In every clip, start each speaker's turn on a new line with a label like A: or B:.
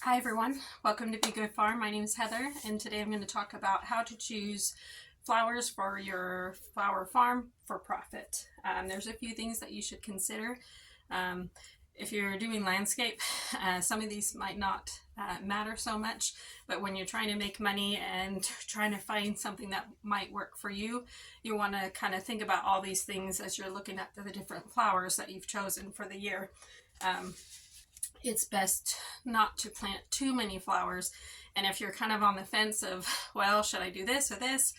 A: Hi everyone, welcome to Be Good Farm. My name is Heather, and today I'm going to talk about how to choose flowers for your flower farm for profit. There's a few things that you should consider. If you're doing landscape, some of these might not matter so much, but when you're trying to make money and trying to find something that might work for you, you want to kind of think about all these things as you're looking at the different flowers that you've chosen for the year. It's best not to plant too many flowers, and if you're kind of on the fence of, well, should I do this or this,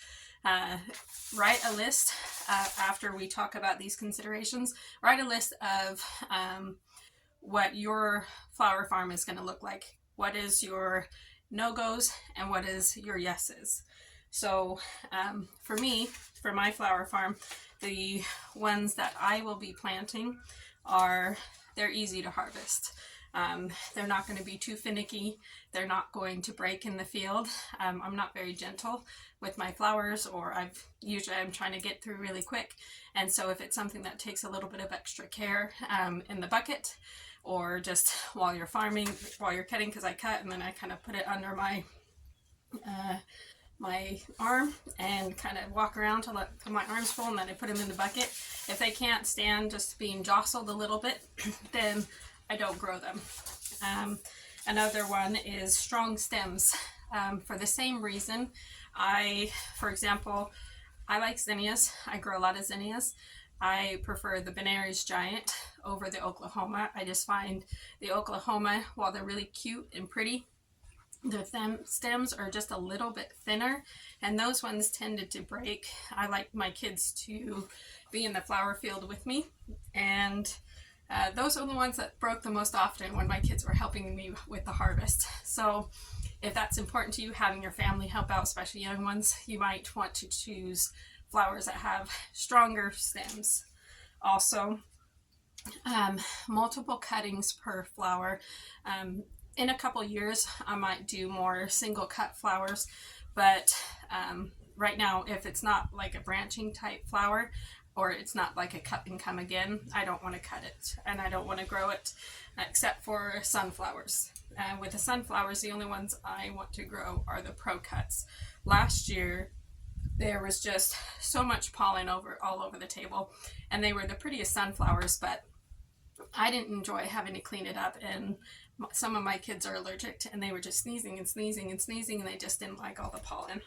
A: write a list after we talk about these considerations. Write a list of what your flower farm is going to look like. What is your no-goes and what is your yeses? So for me, for my flower farm, the ones that I will be planting they're easy to harvest. They're not going to be too finicky. They're not going to break in the field. I'm not very gentle with my flowers, or I'm trying to get through really quick. And so if it's something that takes a little bit of extra care in the bucket, or just while you're farming, while you're cutting, because I cut and then I kind of put it under my arm and kind of walk around till my arm's full, and then I put them in the bucket. If they can't stand just being jostled a little bit, then I don't grow them. Another one is strong stems. For the same reason, for example, I like zinnias. I grow a lot of zinnias. I prefer the Benares Giant over the Oklahoma. I just find the Oklahoma, while they're really cute and pretty, the stems are just a little bit thinner, and those ones tended to break. I like my kids to be in the flower field with me, and those are the ones that broke the most often when my kids were helping me with the harvest. So if that's important to you, having your family help out, especially young ones, you might want to choose flowers that have stronger stems. Also, multiple cuttings per flower. In a couple years, I might do more single cut flowers, but right now, if it's not like a branching type flower, or it's not like a cut and come again, I don't want to cut it, and I don't want to grow it except for sunflowers. With the sunflowers, the only ones I want to grow are the pro cuts. Last year, there was just so much pollen all over the table, and they were the prettiest sunflowers, but I didn't enjoy having to clean it up, and some of my kids are allergic, and they were just sneezing and sneezing and sneezing, and they just didn't like all the pollen.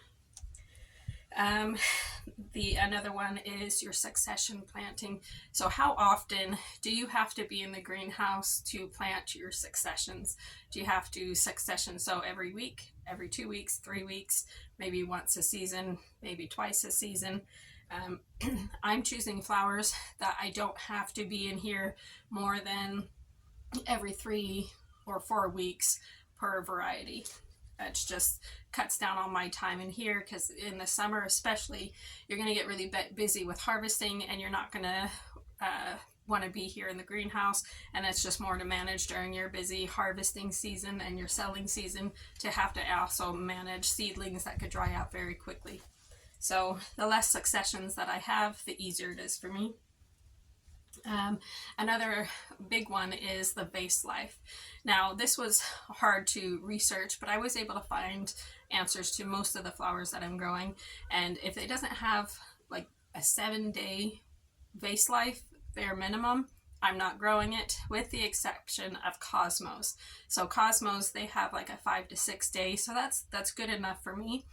A: Another one is your succession planting. So how often do you have to be in the greenhouse to plant your successions? Do you have to succession so every week, every 2 weeks, 3 weeks, maybe once a season, maybe twice a season? I'm choosing flowers that I don't have to be in here more than every 3 or 4 weeks per variety. It just cuts down on my time in here, because in the summer especially, you're going to get really busy with harvesting, and you're not going to want to be here in the greenhouse, and it's just more to manage during your busy harvesting season and your selling season, to have to also manage seedlings that could dry out very quickly. So the less successions that I have, the easier it is for me. Another big one is the vase life. Now, this was hard to research, but I was able to find answers to most of the flowers that I'm growing. And if it doesn't have like a 7-day vase life, bare minimum, I'm not growing it, with the exception of Cosmos. So Cosmos, they have like a 5 to 6 days, so that's good enough for me.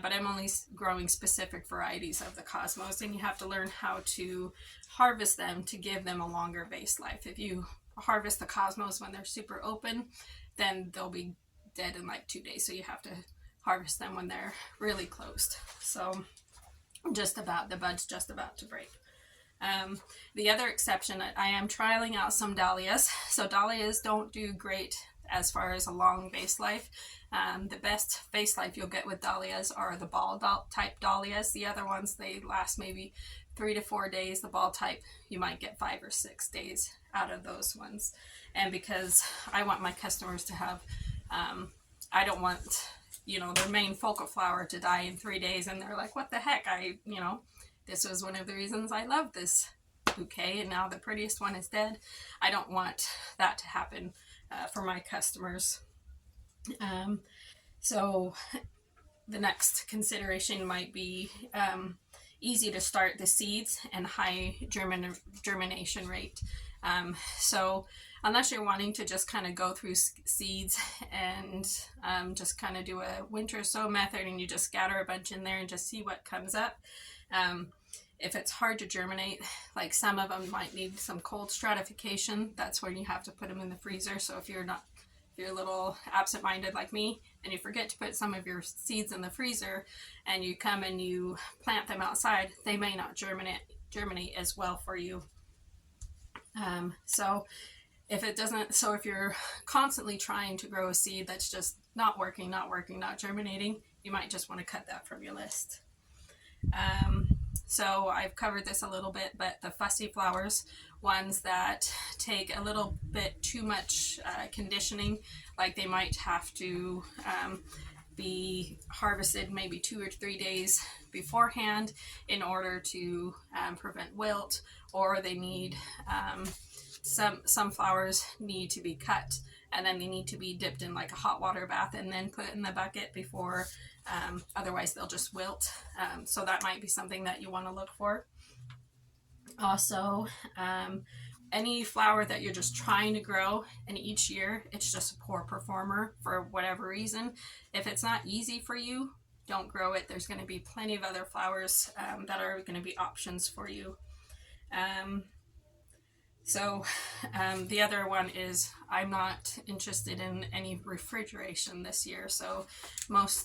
A: But I'm only growing specific varieties of the Cosmos, and you have to learn how to harvest them to give them a longer vase life. If you harvest the Cosmos when they're super open, then they'll be dead in like 2 days. So you have to harvest them when they're really closed. So the bud's just about to break. The other exception, I am trialing out some dahlias. So dahlias don't do great as far as a long vase life. The best vase life you'll get with dahlias are the ball type dahlias. The other ones, they last maybe 3 to 4 days. The ball type, you might get 5 or 6 days out of those ones. And because I want my customers to have, I don't want, their main focal flower to die in 3 days, and they're like, what the heck? This was one of the reasons I love this bouquet, and now the prettiest one is dead. I don't want that to happen for my customers. So the next consideration might be easy to start the seeds and high germination rate. So unless you're wanting to just kind of go through seeds and just kind of do a winter sow method and you just scatter a bunch in there and just see what comes up. If it's hard to germinate, like some of them might need some cold stratification, that's when you have to put them in the freezer. So if you're a little absent-minded like me and you forget to put some of your seeds in the freezer and you come and you plant them outside, they may not germinate as well for you. So if you're constantly trying to grow a seed that's just not working, not germinating, you might just want to cut that from your list. So I've covered this a little bit, but the fussy flowers, ones that take a little bit too much conditioning, like they might have to be harvested maybe 2 or 3 days beforehand in order to prevent wilt, or they need some flowers need to be cut and then they need to be dipped in like a hot water bath and then put in the bucket before, otherwise they'll just wilt. So that might be something that you want to look for. Also, any flower that you're just trying to grow and each year it's just a poor performer for whatever reason, if it's not easy for you, don't grow it. There's going to be plenty of other flowers that are going to be options for you. The other one is I'm not interested in any refrigeration this year, so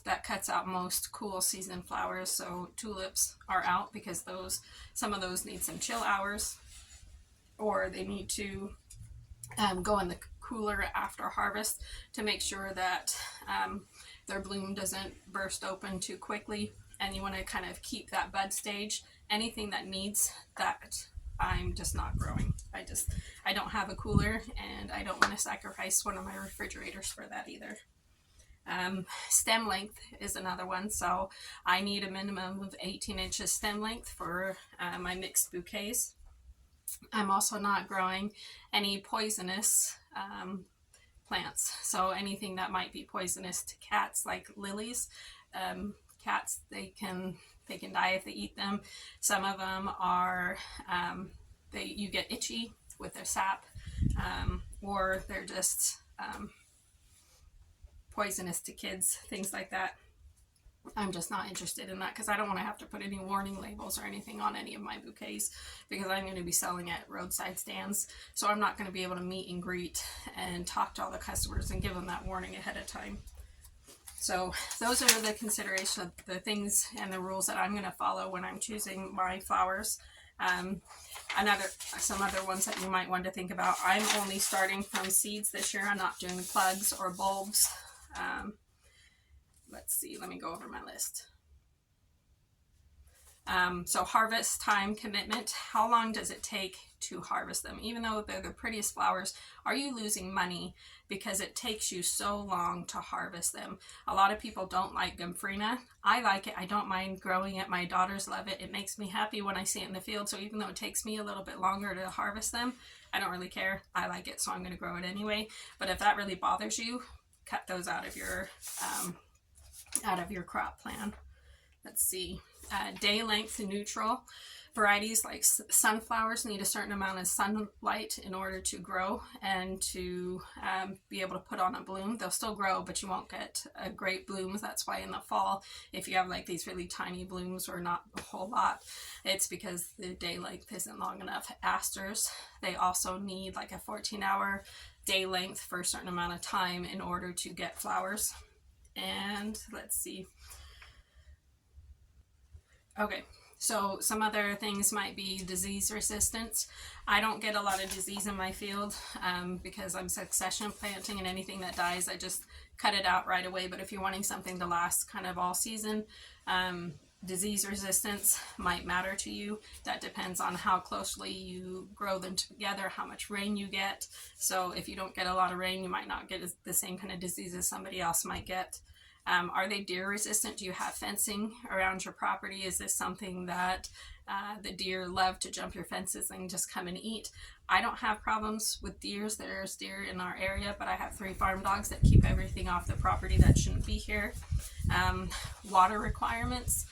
A: that cuts out most cool season flowers. So tulips are out because some of those need some chill hours, or they need to go in the cooler after harvest to make sure that their bloom doesn't burst open too quickly, and you want to kind of keep that bud stage. Anything that needs that, I'm just not growing. I don't have a cooler and I don't want to sacrifice one of my refrigerators for that either. Stem length is another one. So I need a minimum of 18 inches stem length for my mixed bouquets. I'm also not growing any poisonous plants. So anything that might be poisonous to cats, like lilies. Cats, they can die if they eat them. Some of them are, you get itchy with their sap, or they're just poisonous to kids, things like that. I'm just not interested in that because I don't want to have to put any warning labels or anything on any of my bouquets, because I'm going to be selling at roadside stands. So I'm not going to be able to meet and greet and talk to all the customers and give them that warning ahead of time. So those are the consideration of the things and the rules that I'm going to follow when I'm choosing my flowers. Some other ones that you might want to think about. I'm only starting from seeds this year. I'm not doing plugs or bulbs. Let's see, let me go over my list. So harvest time commitment, how long does it take to harvest them? Even though they're the prettiest flowers, are you losing money because it takes you so long to harvest them? A lot of people don't like Gomphrena. I like it. I don't mind growing it. My daughters love it. It makes me happy when I see it in the field. So even though it takes me a little bit longer to harvest them, I don't really care. I like it, so I'm going to grow it anyway. But if that really bothers you, cut those out of your crop plan. Let's see. Day length neutral. Varieties like sunflowers need a certain amount of sunlight in order to grow and to be able to put on a bloom. They'll still grow, but you won't get a great blooms. That's why in the fall, if you have like these really tiny blooms or not a whole lot, it's because the day length isn't long enough. Asters, they also need like a 14-hour day length for a certain amount of time in order to get flowers. And let's see. Okay, so some other things might be disease resistance. I don't get a lot of disease in my field because I'm succession planting, and anything that dies, I just cut it out right away. But if you're wanting something to last kind of all season, disease resistance might matter to you. That depends on how closely you grow them together, how much rain you get. So if you don't get a lot of rain, you might not get the same kind of disease as somebody else might get. Are they deer resistant? Do you have fencing around your property? Is this something that the deer love to jump your fences and just come and eat? I don't have problems with deers. There's deer in our area, but I have 3 farm dogs that keep everything off the property that shouldn't be here. Water requirements.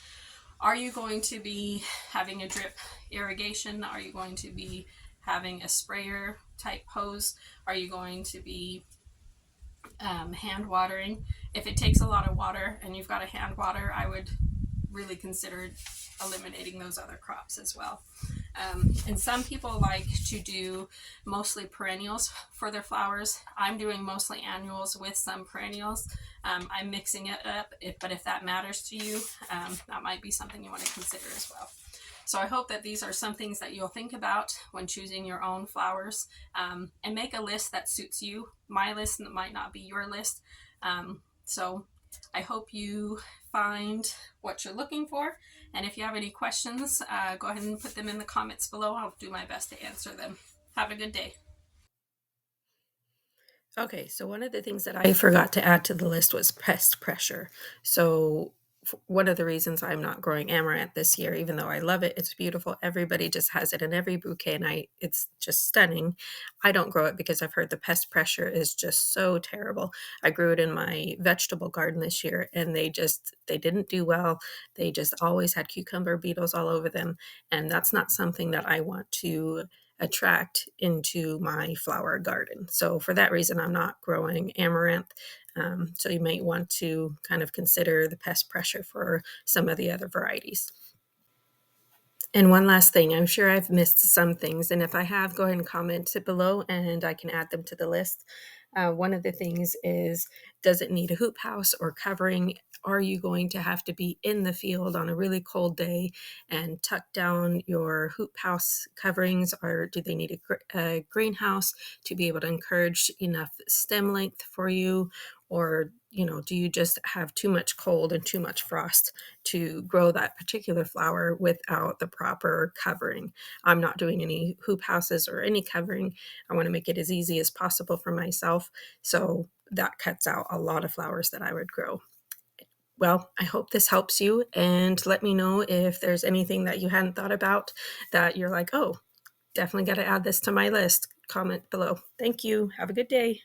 A: Are you going to be having a drip irrigation? Are you going to be having a sprayer type hose? Are you going to be hand watering? If it takes a lot of water and you've got a hand water, I would really consider eliminating those other crops as well. And some people like to do mostly perennials for their flowers. I'm doing mostly annuals with some perennials. I'm mixing it up, but if that matters to you, that might be something you want to consider as well. So I hope that these are some things that you'll think about when choosing your own flowers, and make a list that suits you. My list might not be your list. So I hope you find what you're looking for. And if you have any questions, go ahead and put them in the comments below. I'll do my best to answer them. Have a good day.
B: Okay, so one of the things that I forgot to add to the list was pest pressure. So one of the reasons I'm not growing amaranth this year, even though I love it, it's beautiful. Everybody just has it in every bouquet, and it's just stunning. I don't grow it because I've heard the pest pressure is just so terrible. I grew it in my vegetable garden this year, and they didn't do well. They just always had cucumber beetles all over them, and that's not something that I want to attract into my flower garden. So for that reason, I'm not growing amaranth. So you might want to kind of consider the pest pressure for some of the other varieties. And one last thing, I'm sure I've missed some things, and if I have, go ahead and comment it below and I can add them to the list. One of the things is, does it need a hoop house or covering? Are you going to have to be in the field on a really cold day and tuck down your hoop house coverings, or do they need a greenhouse to be able to encourage enough stem length for you? Or, do you just have too much cold and too much frost to grow that particular flower without the proper covering? I'm not doing any hoop houses or any covering. I want to make it as easy as possible for myself. So that cuts out a lot of flowers that I would grow. Well, I hope this helps you, and let me know if there's anything that you hadn't thought about that you're like, oh, definitely got to add this to my list. Comment below. Thank you. Have a good day.